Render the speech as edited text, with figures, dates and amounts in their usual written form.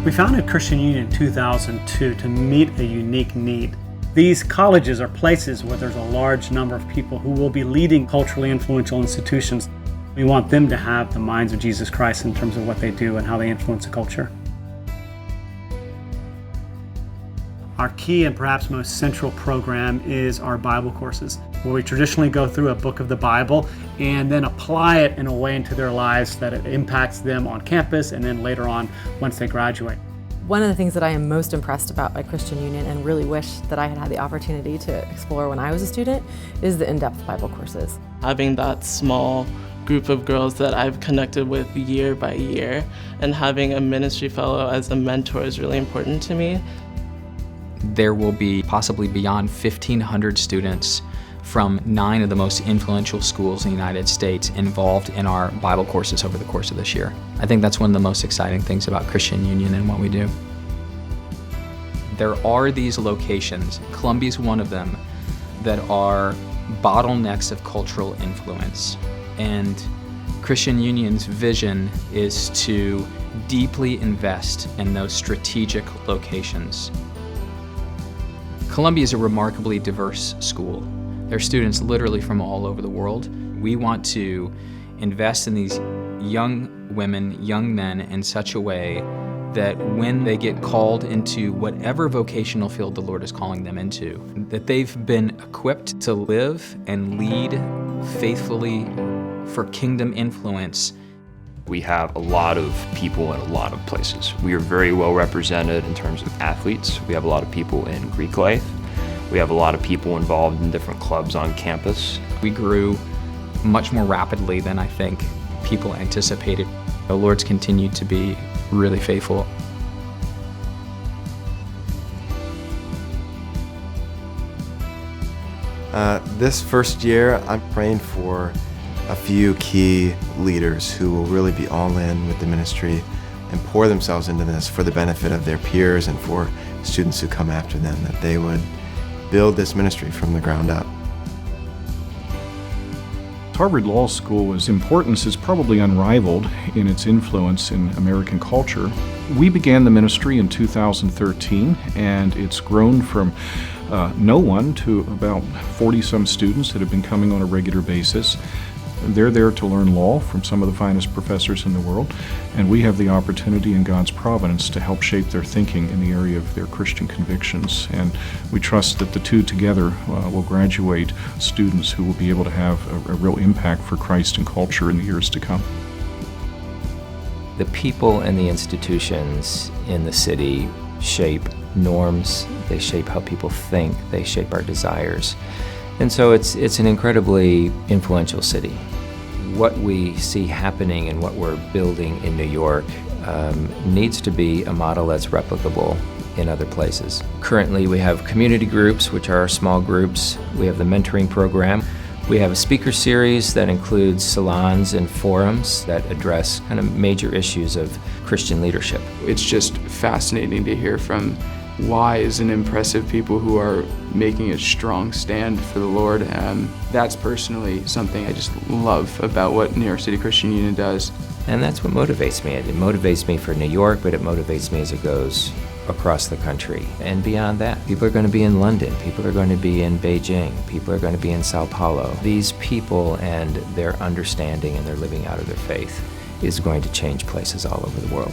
We founded Christian Union in 2002 to meet a unique need. These colleges are places where there's a large number of people who will be leading culturally influential institutions. We want them to have the minds of Jesus Christ in terms of what they do and how they influence the culture. Our key and perhaps most central program is our Bible courses, where we traditionally go through a book of the Bible and then apply it in a way into their lives that it impacts them on campus and then later on once they graduate. One of the things that I am most impressed about by Christian Union and really wish that I had had the opportunity to explore when I was a student is the in-depth Bible courses. Having that small group of girls that I've connected with year by year and having a ministry fellow as a mentor is really important to me. There will be possibly beyond 1,500 students from 9 of the most influential schools in the United States involved in our Bible courses over the course of this year. I think that's one of the most exciting things about Christian Union and what we do. There are these locations, Columbia is one of them, that are bottlenecks of cultural influence. And Christian Union's vision is to deeply invest in those strategic locations. Columbia is a remarkably diverse school. There are students literally from all over the world. We want to invest in these young women, young men in such a way that when they get called into whatever vocational field the Lord is calling them into, that they've been equipped to live and lead faithfully for kingdom influence. We have a lot of people in a lot of places. We are very well represented in terms of athletes. We have a lot of people in Greek life. We have a lot of people involved in different clubs on campus. We grew much more rapidly than I think people anticipated. The Lord's continued to be really faithful. This first year, I'm praying for a few key leaders who will really be all in with the ministry and pour themselves into this for the benefit of their peers and for students who come after them, that they would build this ministry from the ground up. Harvard Law School's importance is probably unrivaled in its influence in American culture. We began the ministry in 2013, and it's grown from no one to about 40-some students that have been coming on a regular basis. They're there to learn law from some of the finest professors in the world, and we have the opportunity in God's providence to help shape their thinking in the area of their Christian convictions. And we trust that the two together will graduate students who will be able to have a real impact for Christ and culture in the years to come. The people and the institutions in the city shape norms, they shape how people think, they shape our desires. And so it's an incredibly influential city. What we see happening and what we're building in New York needs to be a model that's replicable in other places. Currently we have community groups, which are our small groups. We have the mentoring program. We have a speaker series that includes salons and forums that address kind of major issues of Christian leadership. It's just fascinating to hear from wise and impressive people who are making a strong stand for the Lord. That's personally something I just love about what New York City Christian Union does. And that's what motivates me. It motivates me for New York, but it motivates me as it goes across the country and beyond that. People are going to be in London, people are going to be in Beijing, people are going to be in Sao Paulo. These people and their understanding and their living out of their faith is going to change places all over the world.